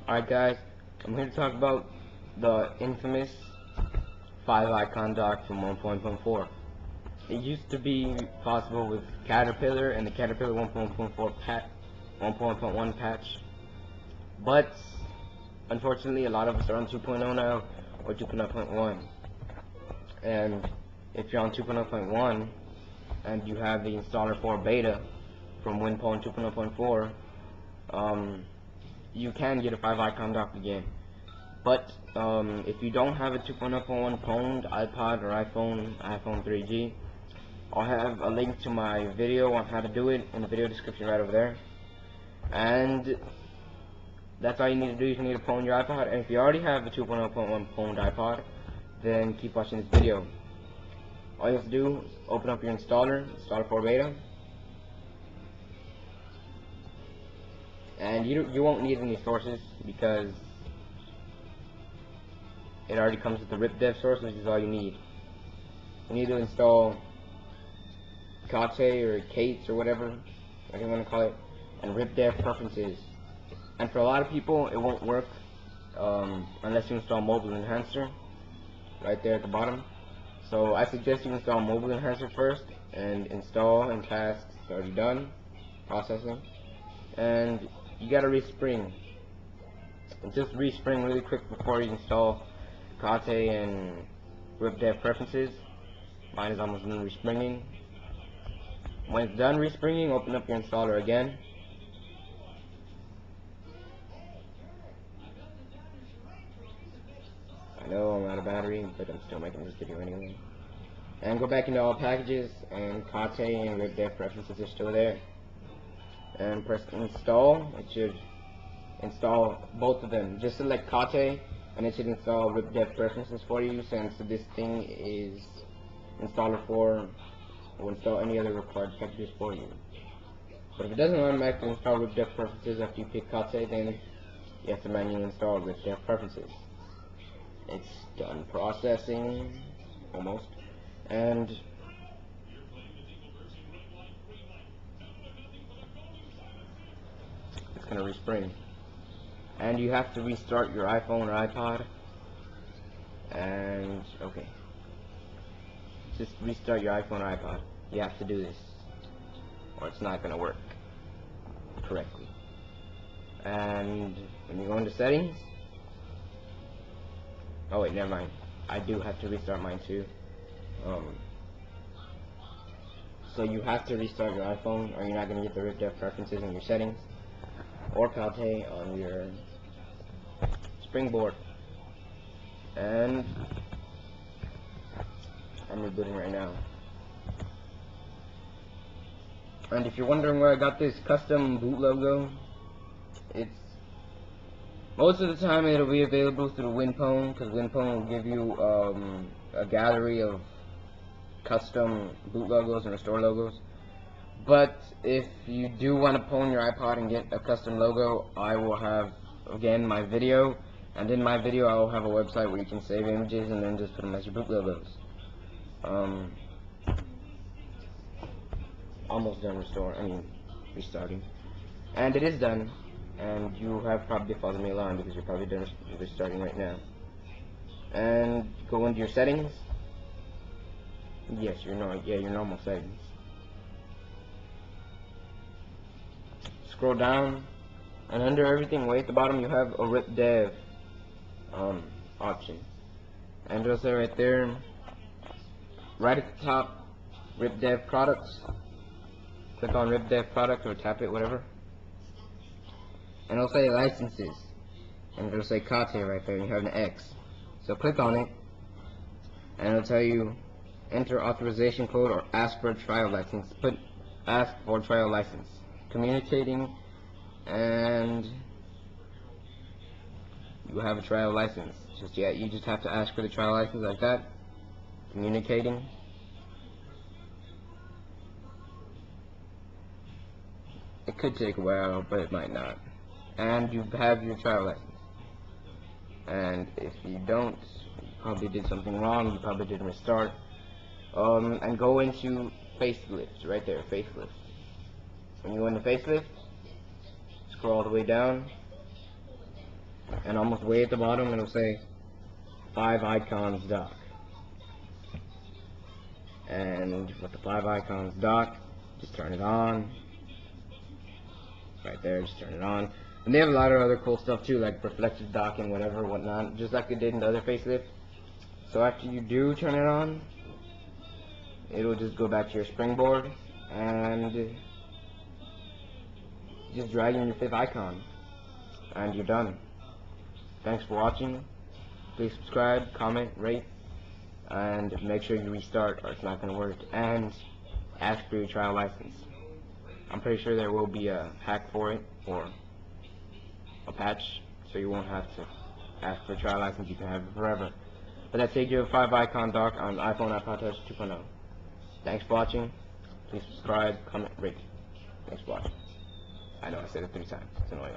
Alright guys, I'm here to talk about the infamous 5-icon dock from 1.14. It used to be possible with Caterpillar and the Caterpillar 1.1 patch, but unfortunately a lot of us are on 2.0 now, or 2.0.1, and if you're on 2.0.1 and you have the installer 4 beta from WinPwn 2.0.4, you can get a 5-icon dock again. But if you don't have a 2.0.1 pwned iPod or iPhone 3G, I'll have a link to my video on how to do it in the video description right over there. And that's all you need to do. You need to pwn your iPod. And if you already have a 2.0.1 pwned iPod, then keep watching this video. All you have to do is open up your installer 4 beta. And you won't need any sources because it already comes with the RipDev source, which is all you need. You need to install Kate or Kates or whatever you want to call it, and RipDev preferences. And for a lot of people, it won't work unless you install Mobile Enhancer right there at the bottom. So I suggest you install Mobile Enhancer first and install and tasks already done, processing, and you gotta respring. Just respring really quick before you install Kate and RipDev preferences. Mine is almost done respringing. When it's done respringing, open up your installer again. I know I'm out of battery, but I'm still making this video anyway. And go back into all packages, and Kate and RipDev preferences are still there. And press install. It should install both of them. Just select Kate, and it should install RipDev preferences for you, since this thing is installer 4 will install any other required packages for you. But if it doesn't automatically install RipDev preferences after you pick Kate, then you have to manually install RipDev preferences. It's done processing, almost, and it's gonna respring. And you have to restart your iPhone or iPod. And okay, just restart your iPhone or iPod. You have to do this, or it's not gonna work correctly. And when you go into settings, oh wait, never mind. I do have to restart mine too. So you have to restart your iPhone, or you're not gonna get the RipDev preferences in your settings, or Kate on your Springboard. And I'm rebooting right now. And if you're wondering where I got this custom boot logo, it's most of the time it'll be available through WinPwn, because WinPwn will give you a gallery of custom boot logos and restore logos. But if you do want to pwn your iPod and get a custom logo, I will have, again, my video, and in my video I will have a website where you can save images and then just put them as your boot logos. Almost done restarting. And it is done, and you have probably followed me along because you're probably done restarting right now. And go into your settings. Yes, your normal settings. Scroll down, and under everything way at the bottom you have a RipDev option, and it'll say right there, right at the top, RipDev products. Click on RipDev product or tap it, whatever, and it'll say licenses, and it'll say Kate right there, and you have an X. So click on it, and it'll tell you enter authorization code or ask for a trial license. Put ask for trial license. Communicating, and you have a trial license. You just have to ask for the trial license like that. Communicating. It could take a while, but it might not. And you have your trial license. And if you don't, you probably did something wrong. You probably didn't restart. And go into facelift right there, facelift. When you go into facelift, scroll all the way down, and almost way at the bottom it'll say 5 icons dock. And with the 5 icons dock, just turn it on. Right there, just turn it on. And they have a lot of other cool stuff too, like reflective dock and whatever, whatnot, just like they did in the other facelift. So after you do turn it on, it'll just go back to your springboard and just drag in your 5th icon, and you're done. Thanks for watching. Please subscribe, comment, rate, and make sure you restart or it's not going to work, and ask for your trial license. I'm pretty sure there will be a hack for it, or a patch, so you won't have to ask for a trial license. You can have it forever. But that's Sage 5 icon dock on iPhone iPod Touch 2.0. Thanks for watching. Please subscribe, comment, rate. Thanks for watching. I know I said it 3 times. It's annoying.